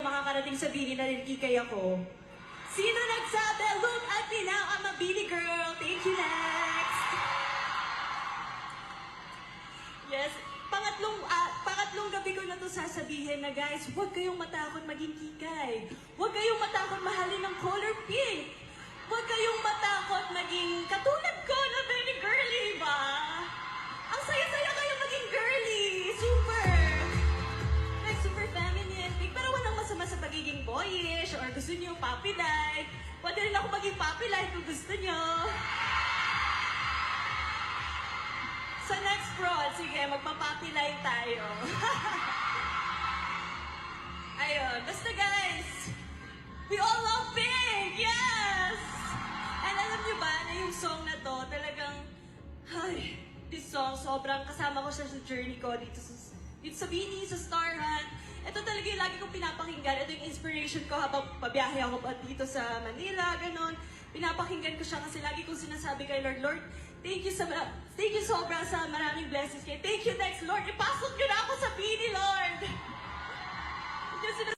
makakarating sa Bini na kay ako. Sino nagsabi? Look at me now, I'm a Bini girl. Thank you, next. Yes, pangatlong gabi ko na to sasabihin na guys, huwag kayong matakot maging kikay. Huwag kayong matakot mahalin ng color pink. Huwag kayong matakot maging katulad ko na very girly, ba? Ang saya-saya kayo maging girly. Super! Like, super feminine. Pero walang masama sa pagiging boyish or gusto niyo puppy-like. Pwede rin ako maging puppy-like kung gusto niyo. Sa next prod, sige, magpa-puppy-like tayo. Ayun, basta guys, we all love pink! Yes! And alam niyo ba na yung song na to, talagang, this song, sobrang kasama ko siya sa journey ko dito sa Bini, sa Star Hunt. Ito talaga yung lagi kong pinapakinggan. Ito yung inspiration ko habang pabiyahe ako pa dito sa Manila, ganon. Pinapakinggan ko siya kasi lagi kong sinasabi kay Lord, thank you sobra sa maraming blessings kayo. Thank you, next Lord.